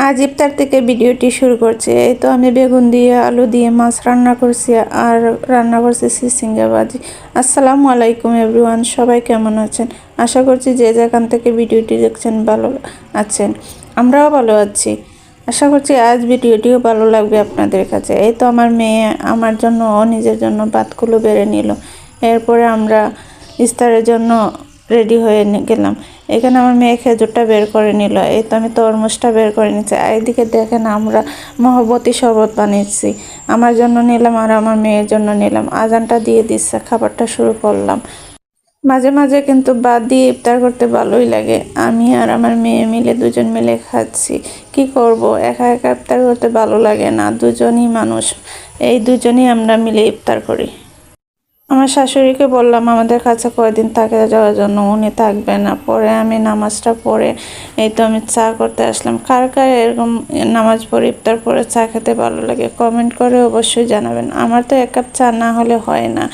আজ ইফতার থেকে ভিডিওটি শুরু করছি। এই তো আমি বেগুন দিয়ে আলু দিয়ে মাছ রান্না করছি আর রান্না করছি চিচিঙ্গা ভাজি। আসসালামু আলাইকুম এভরিওয়ান, সবাই কেমন আছেন? আশা করছি যে যেখান থেকে ভিডিওটি দেখছেন ভালো আছেন, আমরাও ভালো আছি। আশা করছি আজ ভিডিওটিও ভালো লাগবে আপনাদের কাছে। এই তো আমার মেয়ে আমার জন্য ও নিজের জন্য ভাতগুলো বেড়ে নিল। এরপরে আমরা ইফতারের জন্য রেডি হয়ে গেলাম। এখানে আমার মেয়ে খেজুরটা বের করে নিল, এই তো আমি তরমুজটা বের করে নিচ্ছি। আর এদিকে দেখেন আমরা মহব্বতী শরবত বানিয়েছি, আমার জন্য নিলাম আর আমার মেয়ের জন্য নিলাম। আজানটা দিয়ে দিচ্ছে, খাবারটা শুরু করলাম। মাঝে মাঝে কিন্তু বাদ দিয়ে ইফতার করতে ভালোই লাগে। আমি আর আমার মেয়ে মিলে দুজন মিলে খাচ্ছি। কি করব, একা একা ইফতার করতে ভালো লাগে না, দুজনই মানুষ, এই দুজনই আমরা মিলে ইফতার করি। আমার শাশুড়িকে বললাম আমাদের কাছে কয়েকদিন থাকে যাওয়ার জন্য, উনি থাকবে না। পরে আমি নামাজটা পড়ে এই তো আমি চা করতে আসলাম। কার কার এরকম নামাজ পড়ে ইফতার করে চা খেতে ভালো লাগে কমেন্ট করে অবশ্যই জানাবেন। আমার তো এক কাপ চা না হলে হয় না।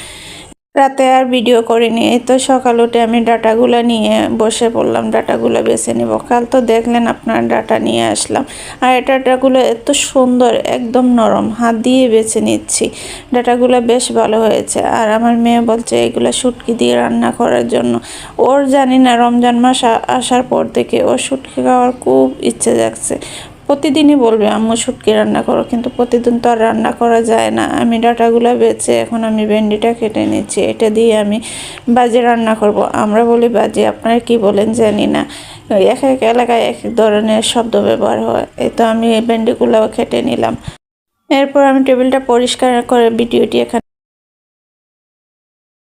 রাতে আর ভিডিও করিনি। এই তো সকাল উঠে আমি ডাটাগুলো নিয়ে বসে পড়লাম, ডাটাগুলো বেছে নিব। কাল তো দেখলেন আপনার ডাটা নিয়ে আসলাম, আর এই ডাটাগুলো এত সুন্দর, একদম নরম, হাত দিয়ে বেছে নিচ্ছি। ডাটাগুলো বেশ ভালো হয়েছে। আর আমার মেয়ে বলছে এগুলো শুটকি দিয়ে রান্না করার জন্য। ওর জানি না রমজান মাস আসার পর থেকে ওর শুটকি খাওয়ার খুব ইচ্ছে জাগছে। প্রতিদিনই বলবে আম্মু শুটকি রান্না করো, কিন্তু প্রতিদিন তো আর রান্না করা যায় না। আমি ডাটাগুলো বেছে এখন আমি ভেন্ডিটা কেটে নিচ্ছি, এটা দিয়ে আমি ভাজি রান্না করব। আমরা বলি ভাজি, আপনারা কি বলেন জানি না, এক এক এলাকায় এক এক ধরনের শব্দ ব্যবহার হয়। এই তো আমি ভেন্ডিগুলো কেটে নিলাম। এরপর আমি টেবিলটা পরিষ্কার করে ভিডিওটি এখানে